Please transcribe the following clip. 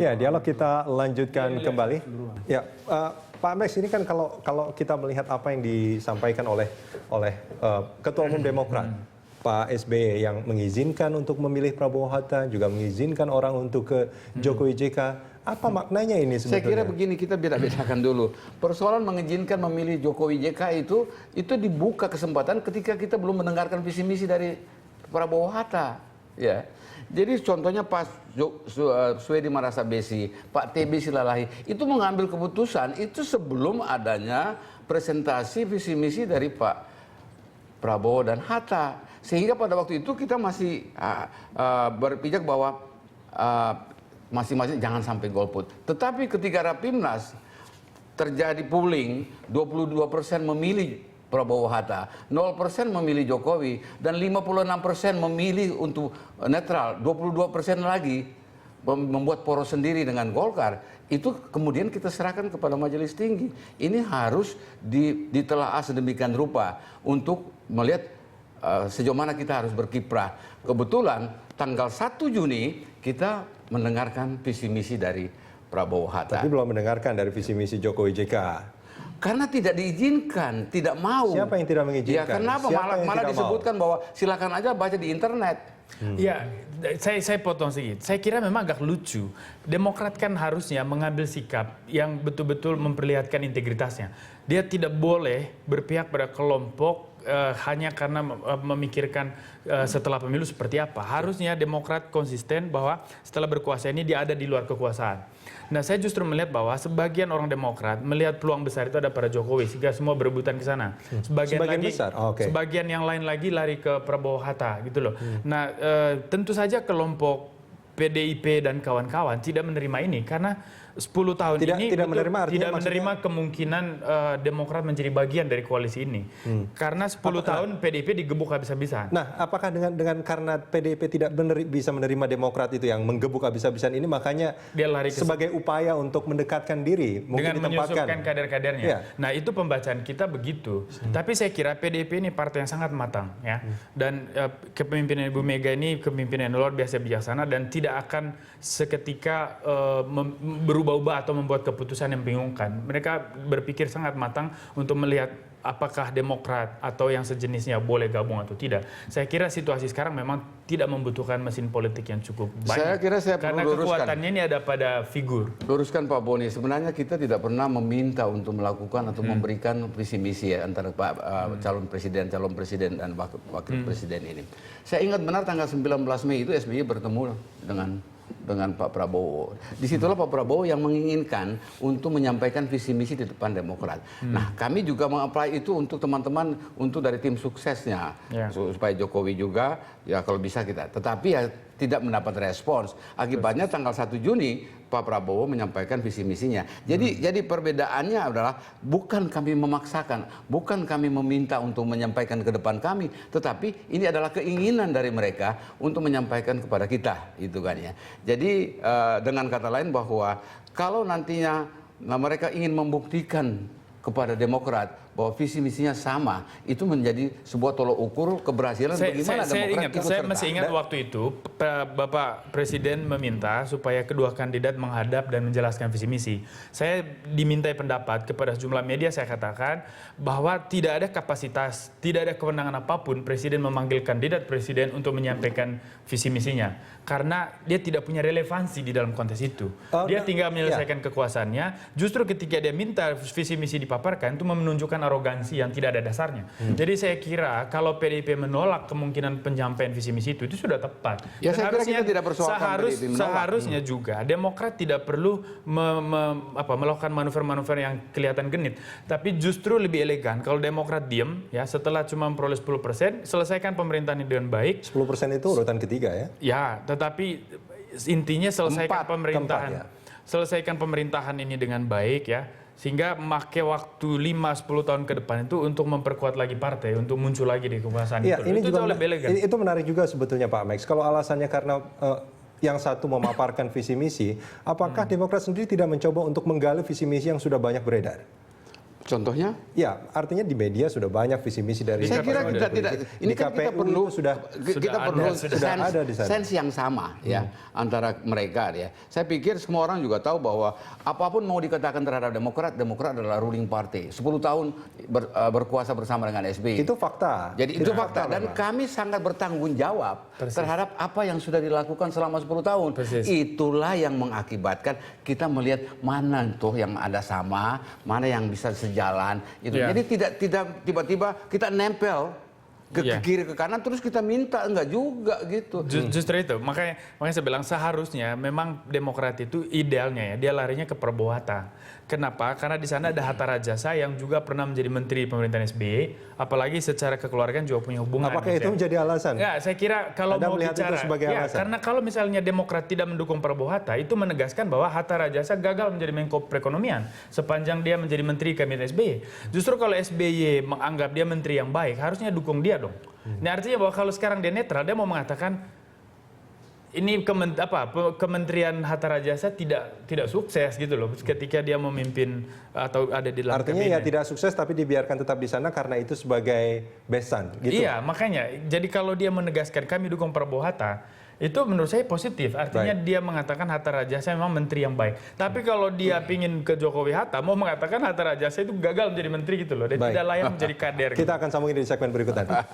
Ya, dialog kita lanjutkan kembali. Ya, Pak Max, ini kan kalau kita melihat apa yang disampaikan oleh Ketua Umum Demokrat, Pak SBY, yang mengizinkan untuk memilih Prabowo Hatta, juga mengizinkan orang untuk ke Jokowi JK. Apa maknanya ini sebetulnya? Saya kira begini, kita beda-bedakan dulu. Persoalan mengizinkan memilih Jokowi JK itu dibuka kesempatan ketika kita belum mendengarkan visi misi dari Prabowo Hatta. Ya. Jadi contohnya Pak Swedi Marasa Besi, Pak TB Silalahi, itu mengambil keputusan itu sebelum adanya presentasi visi misi dari Pak Prabowo dan Hatta. Sehingga pada waktu itu kita masih berpijak bahwa masing-masing jangan sampai golput. Tetapi ketika Rapimnas terjadi polling, 22% memilih Prabowo Hatta, 0% memilih Jokowi, dan 56% memilih untuk netral, 22% lagi membuat poros sendiri dengan Golkar. Itu kemudian kita serahkan kepada Majelis Tinggi. Ini harus ditelaah sedemikian rupa untuk melihat sejauh mana kita harus berkiprah. Kebetulan tanggal 1 Juni kita mendengarkan visi misi dari Prabowo Hatta. Tapi belum mendengarkan dari visi misi Jokowi JK. Karena tidak diizinkan, tidak mau. Siapa yang tidak mengizinkan? Ya kenapa malah disebutkan bahwa silakan aja baca di internet. Ya, saya potong sedikit. Saya kira memang agak lucu. Demokrat kan harusnya mengambil sikap yang betul-betul memperlihatkan integritasnya. Dia tidak boleh berpihak pada kelompok hanya karena memikirkan setelah pemilu seperti apa. Harusnya Demokrat konsisten bahwa setelah berkuasa ini dia ada di luar kekuasaan. Nah, saya justru melihat bahwa sebagian orang Demokrat melihat peluang besar itu ada pada Jokowi, sehingga semua berebutan ke sana. Sebagian lagi, besar? sebagian yang lain lagi lari ke Prabowo Hatta, gitu loh. Nah, tentu saja kelompok PDIP dan kawan-kawan tidak menerima ini karena 10 tahun ini tidak menerima kemungkinan Demokrat menjadi bagian dari koalisi ini. Karena 10 tahun PDIP digebuk habis-habisan. Nah, apakah dengan karena PDIP tidak bisa menerima Demokrat itu yang menggebuk habis-habisan ini, makanya dia lari sebagai upaya untuk mendekatkan diri, mungkin dengan menyusupkan kader-kadernya. Ya. Nah, itu pembacaan kita begitu. Tapi saya kira PDIP ini partai yang sangat matang, ya. Dan kepemimpinan Ibu Mega ini kepemimpinan yang luar biasa bijaksana dan tidak akan seketika berubah-ubah atau membuat keputusan yang membingungkan. Mereka berpikir sangat matang untuk melihat apakah Demokrat atau yang sejenisnya boleh gabung atau tidak. Saya kira situasi sekarang memang tidak membutuhkan mesin politik yang cukup banyak. Karena kekuatannya ini ada pada figur. Luruskan Pak Boni, sebenarnya kita tidak pernah meminta untuk melakukan atau memberikan visi misi ya antara calon presiden dan wakil presiden ini. Saya ingat benar tanggal 19 Mei itu SBY bertemu dengan Pak Prabowo. Disitulah Pak Prabowo yang menginginkan untuk menyampaikan visi misi di depan Demokrat. Nah, kami juga mengapply itu untuk teman-teman, untuk dari tim suksesnya, supaya Jokowi juga, ya kalau bisa kita. Tetapi ya tidak mendapat respons. Akibatnya tanggal 1 Juni Pak Prabowo menyampaikan visi misinya. Jadi perbedaannya adalah bukan kami memaksakan, bukan kami meminta untuk menyampaikan ke depan kami, tetapi ini adalah keinginan dari mereka untuk menyampaikan kepada kita, gitu kan ya. Jadi dengan kata lain bahwa kalau nantinya mereka ingin membuktikan kepada Demokrat bahwa visi misinya sama, itu menjadi sebuah tolok ukur keberhasilan bagaimana Demokrat ikut serta. Saya masih ingat waktu itu Bapak Presiden meminta supaya kedua kandidat menghadap dan menjelaskan visi misi. Saya dimintai pendapat kepada sejumlah media, saya katakan bahwa tidak ada kapasitas, tidak ada kewenangan apapun Presiden memanggil kandidat Presiden untuk menyampaikan visi misinya. Karena dia tidak punya relevansi di dalam konteks itu. Dia tinggal menyelesaikan kekuasaannya. Justru ketika dia minta visi misi dipaparkan, itu menunjukkan arogansi yang tidak ada dasarnya. Jadi saya kira kalau PDIP menolak kemungkinan penyampaian visi misi itu sudah tepat. Ya, saya kira kita tidak seharusnya juga Demokrat tidak perlu melakukan manuver-manuver yang kelihatan genit, tapi justru lebih elegan kalau Demokrat diam ya setelah cuma memperoleh 10%, selesaikan pemerintahan ini dengan baik. 10% itu urutan ketiga ya? Ya, tetapi intinya selesaikan pemerintahan ini dengan baik ya. Sehingga memakai waktu 5-10 tahun ke depan itu untuk memperkuat lagi partai, untuk muncul lagi di kekuasaan ya, itu jauh lebih elegan. Itu menarik juga sebetulnya Pak Max. Kalau alasannya karena yang satu memaparkan visi misi, apakah Demokrat sendiri tidak mencoba untuk menggali visi misi yang sudah banyak beredar? Contohnya? Ya, artinya di media sudah banyak visi misi dari. Saya kira kita tidak. Ini di kan kita KPU perlu itu sudah ada di sana. sense yang sama ya antara mereka ya. Saya pikir semua orang juga tahu bahwa apapun mau dikatakan terhadap Demokrat, Demokrat adalah ruling party. 10 tahun berkuasa bersama dengan SBY. Itu fakta. Jadi itu fakta dan kami sangat bertanggung jawab terhadap apa yang sudah dilakukan selama 10 tahun. Persis. Itulah yang mengakibatkan kita melihat mana tuh yang ada sama, mana yang bisa sejalan itu. Ya. Jadi tidak tiba-tiba kita nempel ke kiri ke kanan terus kita minta, enggak juga gitu. Justru itu, makanya saya bilang seharusnya memang Demokrat itu idealnya ya dia larinya ke Prabowo Hatta. Kenapa? Karena di sana ada Hatta Rajasa yang juga pernah menjadi menteri pemerintahan SBY, apalagi secara kekeluargaan juga punya hubungan. Apakah itu menjadi alasan? Ya, saya kira kalau Anda mau melihat bicara, itu sebagai alasan? karena kalau misalnya Demokrat tidak mendukung Prabowo Hatta, itu menegaskan bahwa Hatta Rajasa gagal menjadi Menko Perekonomian sepanjang dia menjadi menteri kabinet SBY. Justru kalau SBY menganggap dia menteri yang baik, harusnya dukung dia dong. Ini artinya bahwa kalau sekarang dia netral, dia mau mengatakan ini Kementerian Hatta Rajasa tidak sukses gitu loh ketika dia memimpin atau ada di dalam Artinya kabinet. ya tidak sukses tapi dibiarkan tetap di sana karena itu sebagai besan gitu. Iya, makanya jadi kalau dia menegaskan kami dukung Prabowo Hatta, itu menurut saya positif. Artinya dia mengatakan Hatta Rajasa memang menteri yang baik. Tapi kalau dia pingin ke Jokowi Hatta, mau mengatakan Hatta Rajasa itu gagal menjadi menteri gitu loh. Dan tidak layak menjadi kader. Kita akan sambungin di segmen berikutnya.